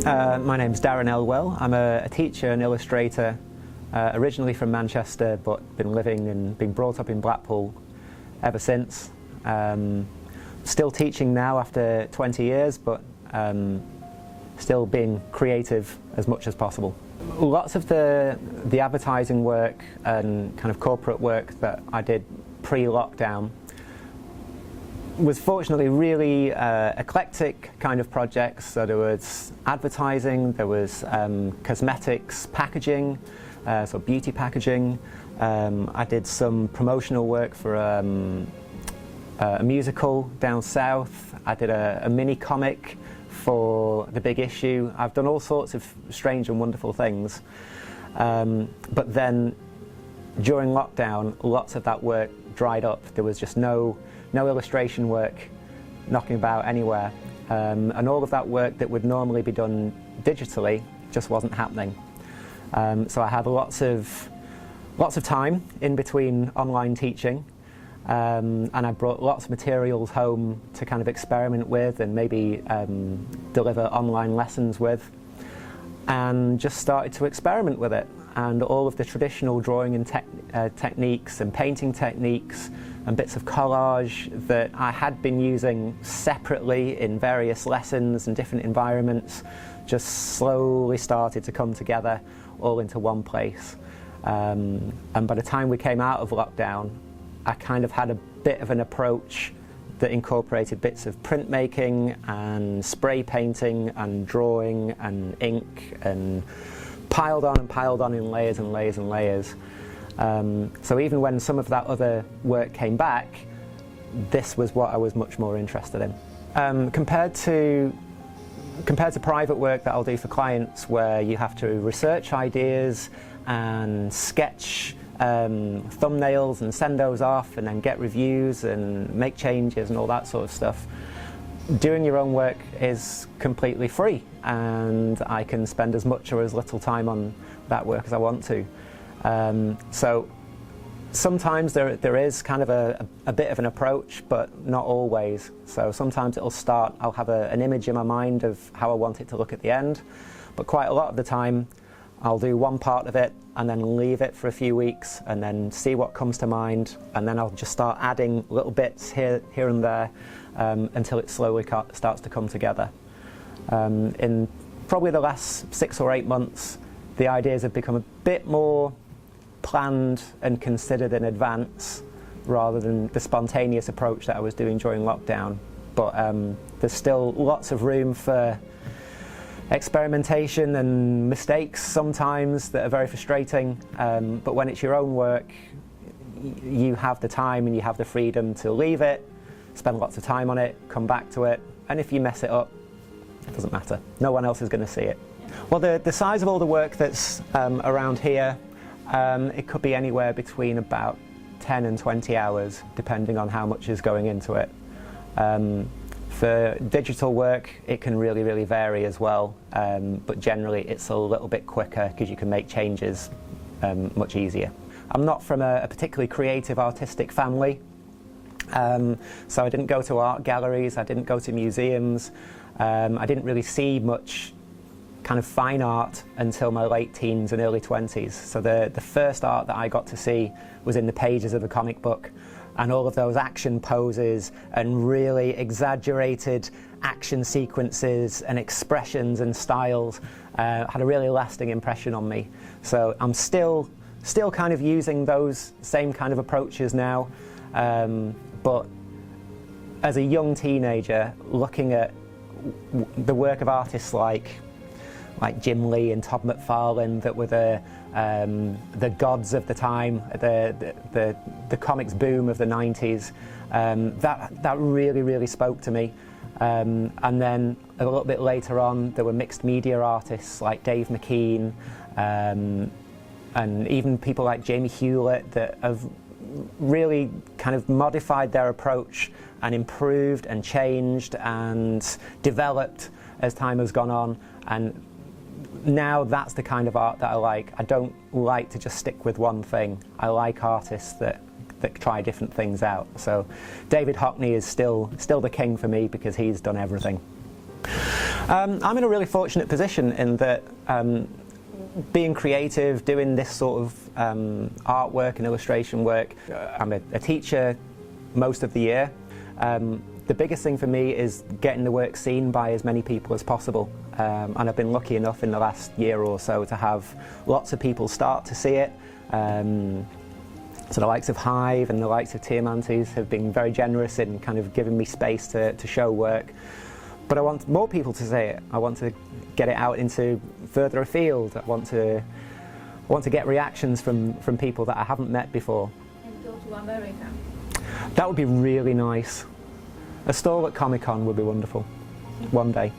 My name's Darren Elwell. I'm a teacher and illustrator, originally from Manchester, but been living and been brought up in Blackpool ever since. Still teaching now after 20 years, but still being creative as much as possible. Lots of the advertising work and kind of corporate work that I did pre-lockdown was fortunately really eclectic kind of projects. So there was advertising, there was cosmetics packaging, so beauty packaging. I did some promotional work for a musical down south. I did a mini comic for The Big Issue. I've done all sorts of strange and wonderful things. But then during lockdown, lots of that work dried up. There was just no illustration work knocking about anywhere, and all of that work that would normally be done digitally just wasn't happening. So I had lots of time in between online teaching, and I brought lots of materials home to kind of experiment with and maybe deliver online lessons with, and just started to experiment with it. And all of the traditional drawing and techniques and painting techniques and bits of collage that I had been using separately in various lessons and different environments just slowly started to come together all into one place. And by the time we came out of lockdown, I kind of had a bit of an approach that incorporated bits of printmaking and spray painting and drawing and ink and piled on in layers and layers and layers. So even when some of that other work came back, this was what I was much more interested in. Compared to private work that I'll do for clients, where you have to research ideas and sketch thumbnails and send those off and then get reviews and make changes and all that sort of stuff, doing your own work is completely free, and I can spend as much or as little time on that work as I want to. So sometimes there is kind of a bit of an approach, but not always. So sometimes I'll have an image in my mind of how I want it to look at the end, but quite a lot of the time I'll do one part of it and then leave it for a few weeks and then see what comes to mind, and then I'll just start adding little bits here and there until it slowly starts to come together. In probably the last 6 or 8 months, the ideas have become a bit more planned and considered in advance rather than the spontaneous approach that I was doing during lockdown. But there's still lots of room for experimentation and mistakes sometimes that are very frustrating, but when it's your own work, you have the time and you have the freedom to leave it, spend lots of time on it, come back to it, and if you mess it up, it doesn't matter. No one else is going to see it. Well, the size of all the work that's around here, it could be anywhere between about 10 and 20 hours, depending on how much is going into it. For digital work, it can really vary as well, but generally it's a little bit quicker because you can make changes much easier. I'm not from a particularly creative artistic family, so I didn't go to art galleries, I didn't go to museums, I didn't really see much kind of fine art until my late teens and early 20s. So the first art that I got to see was in the pages of a comic book, and all of those action poses and really exaggerated action sequences and expressions and styles had a really lasting impression on me. So I'm still kind of using those same kind of approaches now, but as a young teenager, looking at the work of artists like Jim Lee and Todd McFarlane, that were the gods of the time, the comics boom of the 90s, that really spoke to me. And then a little bit later on, there were mixed media artists like Dave McKean, and even people like Jamie Hewlett that have really kind of modified their approach and improved and changed and developed as time has gone on. And now that's the kind of art that I like. I don't like to just stick with one thing. I like artists that try different things out. So David Hockney is still the king for me because he's done everything. I'm in a really fortunate position in that being creative, doing this sort of artwork and illustration work, I'm a teacher most of the year. The biggest thing for me is getting the work seen by as many people as possible, and I've been lucky enough in the last year or so to have lots of people start to see it. So the likes of Hive and the likes of Tea Amantes have been very generous in kind of giving me space to show work. But I want more people to see it. I want to get it out into further afield. I want to get reactions from people that I haven't met before. And go to America. That would be really nice. A stall at Comic-Con would be wonderful. One day.